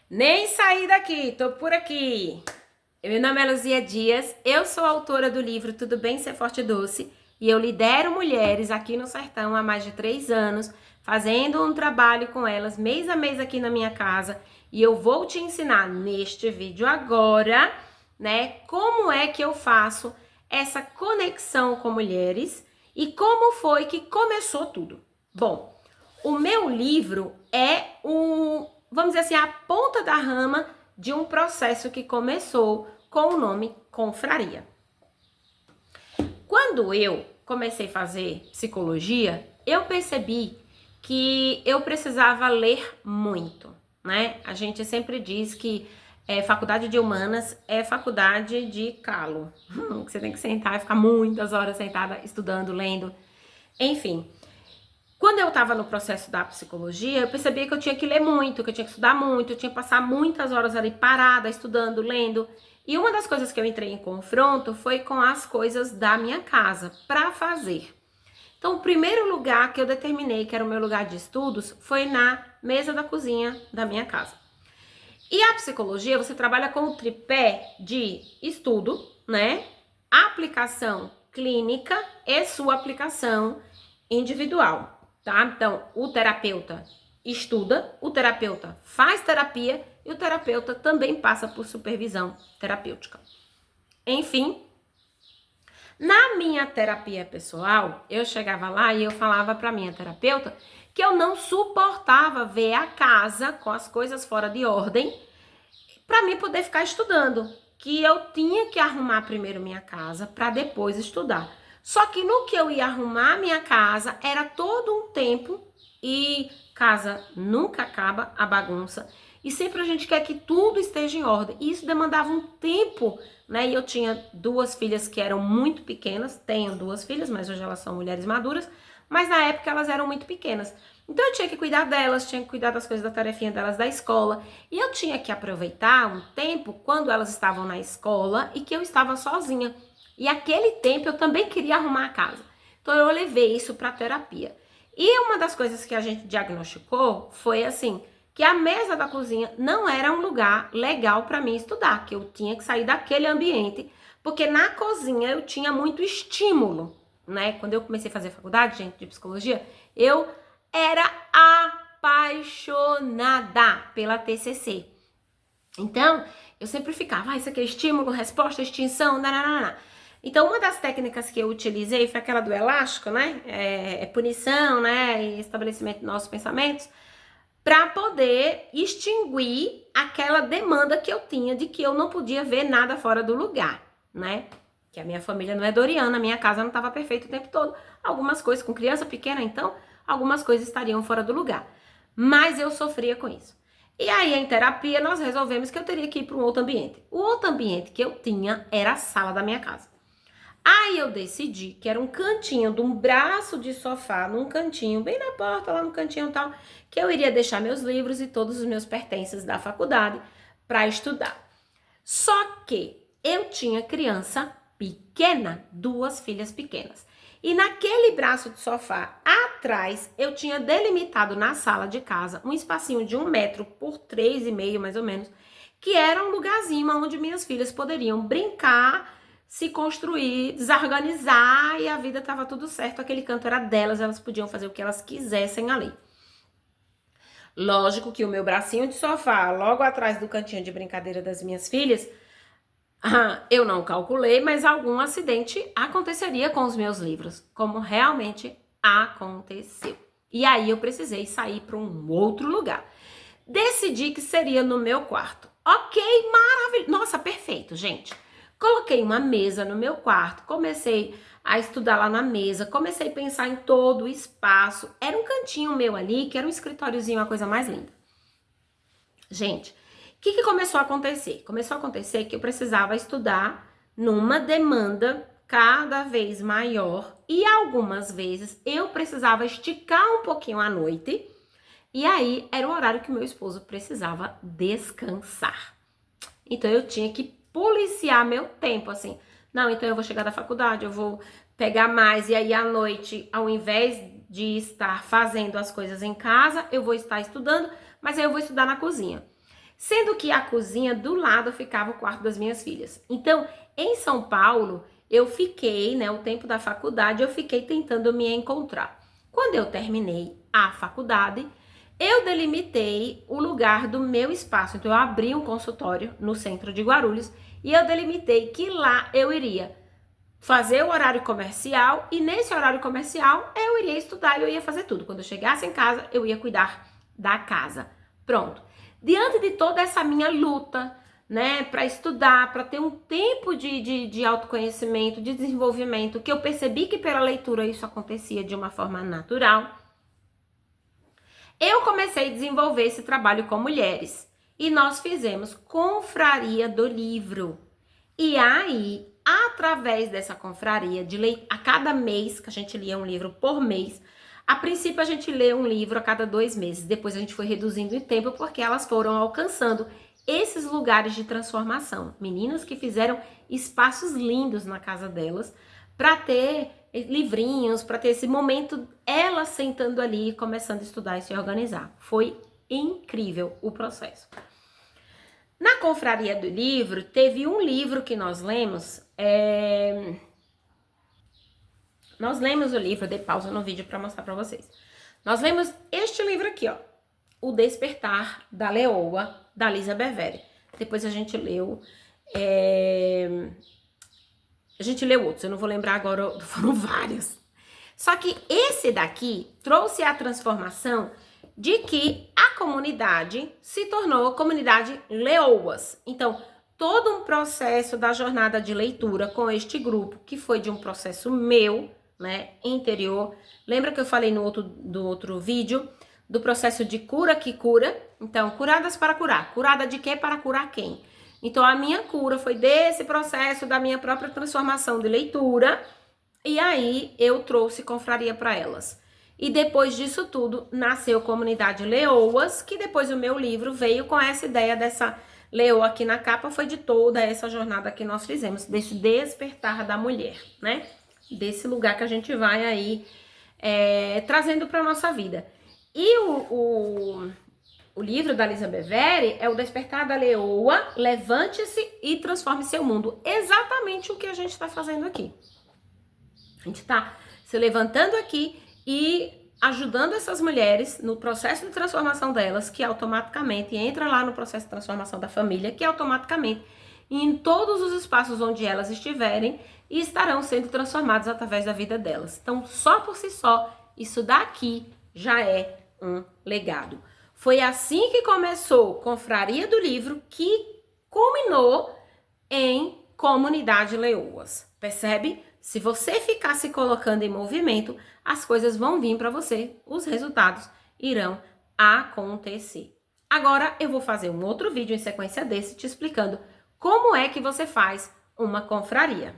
Nem saí daqui, tô por aqui. Meu nome é Luzia Dias, eu sou autora do livro Tudo Bem Ser Forte e Doce e eu lidero mulheres aqui no Sertão há mais de 3 anos, fazendo um trabalho com elas mês a mês aqui na minha casa e eu vou te ensinar neste vídeo agora, né, como é que eu faço essa conexão com mulheres e como foi que começou tudo. Bom, o meu livro é vamos dizer assim, a ponta da rama de um processo que começou com o nome Confraria. Quando eu comecei a fazer psicologia, eu percebi que eu precisava ler muito, né? A gente sempre diz que faculdade de humanas é faculdade de calo. Que você tem que sentar e ficar muitas horas sentada estudando, lendo, enfim. Quando eu estava no processo da psicologia, eu percebia que eu tinha que ler muito, que eu tinha que estudar muito, eu tinha que passar muitas horas ali parada, estudando, lendo. E uma das coisas que eu entrei em confronto foi com as coisas da minha casa, para fazer. Então, o primeiro lugar que eu determinei que era o meu lugar de estudos foi na mesa da cozinha da minha casa. E a psicologia, você trabalha com o tripé de estudo, né? Aplicação clínica e sua aplicação individual. Tá? Então, o terapeuta estuda, o terapeuta faz terapia e o terapeuta também passa por supervisão terapêutica. Enfim, na minha terapia pessoal, eu chegava lá e eu falava para minha terapeuta que eu não suportava ver a casa com as coisas fora de ordem para mim poder ficar estudando, que eu tinha que arrumar primeiro minha casa para depois estudar. Só que no que eu ia arrumar minha casa, era todo um tempo e casa nunca acaba a bagunça. E sempre a gente quer que tudo esteja em ordem. E isso demandava um tempo, né? E eu tinha 2 filhas que eram muito pequenas. Tenho 2 filhas, mas hoje elas são mulheres maduras. Mas na época elas eram muito pequenas. Então eu tinha que cuidar delas, tinha que cuidar das coisas da tarefinha delas da escola. E eu tinha que aproveitar um tempo quando elas estavam na escola e que eu estava sozinha. E aquele tempo eu também queria arrumar a casa. Então eu levei isso para terapia. E uma das coisas que a gente diagnosticou foi assim, que a mesa da cozinha não era um lugar legal para mim estudar, que eu tinha que sair daquele ambiente, porque na cozinha eu tinha muito estímulo, né? Quando eu comecei a fazer faculdade, gente, de psicologia, eu era apaixonada pela TCC. Então, eu sempre ficava, isso aqui é estímulo, resposta, extinção, nananana. Então, uma das técnicas que eu utilizei foi aquela do elástico, né? Punição, né? E estabelecimento dos nossos pensamentos, para poder extinguir aquela demanda que eu tinha de que eu não podia ver nada fora do lugar, né? Que a minha família não é doriana, a minha casa não estava perfeita o tempo todo. Algumas coisas, com criança pequena, então, algumas coisas estariam fora do lugar. Mas eu sofria com isso. E aí, em terapia, nós resolvemos que eu teria que ir para um outro ambiente. O outro ambiente que eu tinha era a sala da minha casa. Aí eu decidi que era um cantinho de um braço de sofá, num cantinho, bem na porta, lá no cantinho e tal, que eu iria deixar meus livros e todos os meus pertences da faculdade para estudar. Só que eu tinha criança pequena, 2 filhas pequenas. E naquele braço de sofá atrás, eu tinha delimitado na sala de casa um espacinho de 1 metro por 3,5 mais ou menos, que era um lugarzinho onde minhas filhas poderiam brincar, se construir, desorganizar e a vida estava tudo certo. Aquele canto era delas, elas podiam fazer o que elas quisessem ali. Lógico que o meu bracinho de sofá, logo atrás do cantinho de brincadeira das minhas filhas, eu não calculei, mas algum acidente aconteceria com os meus livros, como realmente aconteceu. E aí eu precisei sair para um outro lugar. Decidi que seria no meu quarto. Ok, maravilhoso. Nossa, perfeito, gente. Coloquei uma mesa no meu quarto, comecei a estudar lá na mesa, comecei a pensar em todo o espaço. Era um cantinho meu ali, que era um escritóriozinho, a coisa mais linda. Gente, o que começou a acontecer? Começou a acontecer que eu precisava estudar numa demanda cada vez maior e algumas vezes eu precisava esticar um pouquinho à noite e aí era o horário que meu esposo precisava descansar. Então eu tinha que policiar meu tempo, assim. Não, então eu vou chegar da faculdade, eu vou pegar mais e aí à noite, ao invés de estar fazendo as coisas em casa, eu vou estar estudando, mas aí eu vou estudar na cozinha. sendo que a cozinha do lado ficava o quarto das minhas filhas. Então, em São Paulo, eu fiquei, né, o tempo da faculdade, eu fiquei tentando me encontrar. Quando eu terminei a faculdade, eu delimitei o lugar do meu espaço. Então, eu abri um consultório no centro de Guarulhos e eu delimitei que lá eu iria fazer o horário comercial e nesse horário comercial eu iria estudar e eu ia fazer tudo. Quando eu chegasse em casa, eu ia cuidar da casa. Pronto. Diante de toda essa minha luta, né, para estudar, para ter um tempo de autoconhecimento, de desenvolvimento, que eu percebi que pela leitura isso acontecia de uma forma natural, eu comecei a desenvolver esse trabalho com mulheres. E nós fizemos confraria do livro. E aí, através dessa confraria, a cada mês, que a gente lia um livro por mês, a princípio a gente lê um livro a cada 2 meses, depois a gente foi reduzindo em tempo porque elas foram alcançando esses lugares de transformação. Meninas que fizeram espaços lindos na casa delas para ter livrinhos, para ter esse momento, elas sentando ali, começando a estudar e se organizar. Foi incrível o processo. Na confraria do livro, teve um livro que nós lemos. Nós lemos o livro, dei pausa no vídeo para mostrar para vocês. Nós lemos este livro aqui, ó. O Despertar da Leoa, da Lisa Bevere. Depois a gente leu... A gente leu outros, eu não vou lembrar agora, foram vários. Só que esse daqui trouxe a transformação de que a comunidade se tornou comunidade Leoas. Então, todo um processo da jornada de leitura com este grupo, que foi de um processo meu, né, interior. Lembra que eu falei do outro vídeo do processo de cura que cura? Então, curadas para curar. Curada de quê para curar quem? Então, a minha cura foi desse processo da minha própria transformação de leitura. E aí, eu trouxe confraria para elas. E depois disso tudo, nasceu Comunidade Leoas, que depois o meu livro veio com essa ideia dessa leoa aqui na capa, foi de toda essa jornada que nós fizemos, desse despertar da mulher, né? Desse lugar que a gente vai aí trazendo para nossa vida. E o livro da Lisa Bevere é o Despertar da Leoa, Levante-se e Transforme Seu Mundo. Exatamente o que a gente está fazendo aqui. A gente está se levantando aqui e ajudando essas mulheres no processo de transformação delas, que automaticamente entra lá no processo de transformação da família, que automaticamente em todos os espaços onde elas estiverem e estarão sendo transformadas através da vida delas. Então, só por si só, isso daqui já é um legado. Foi assim que começou Confraria do Livro, que culminou em Comunidade Leoas. Percebe? Se você ficar se colocando em movimento, as coisas vão vir para você, os resultados irão acontecer. Agora eu vou fazer um outro vídeo em sequência desse te explicando como é que você faz uma confraria.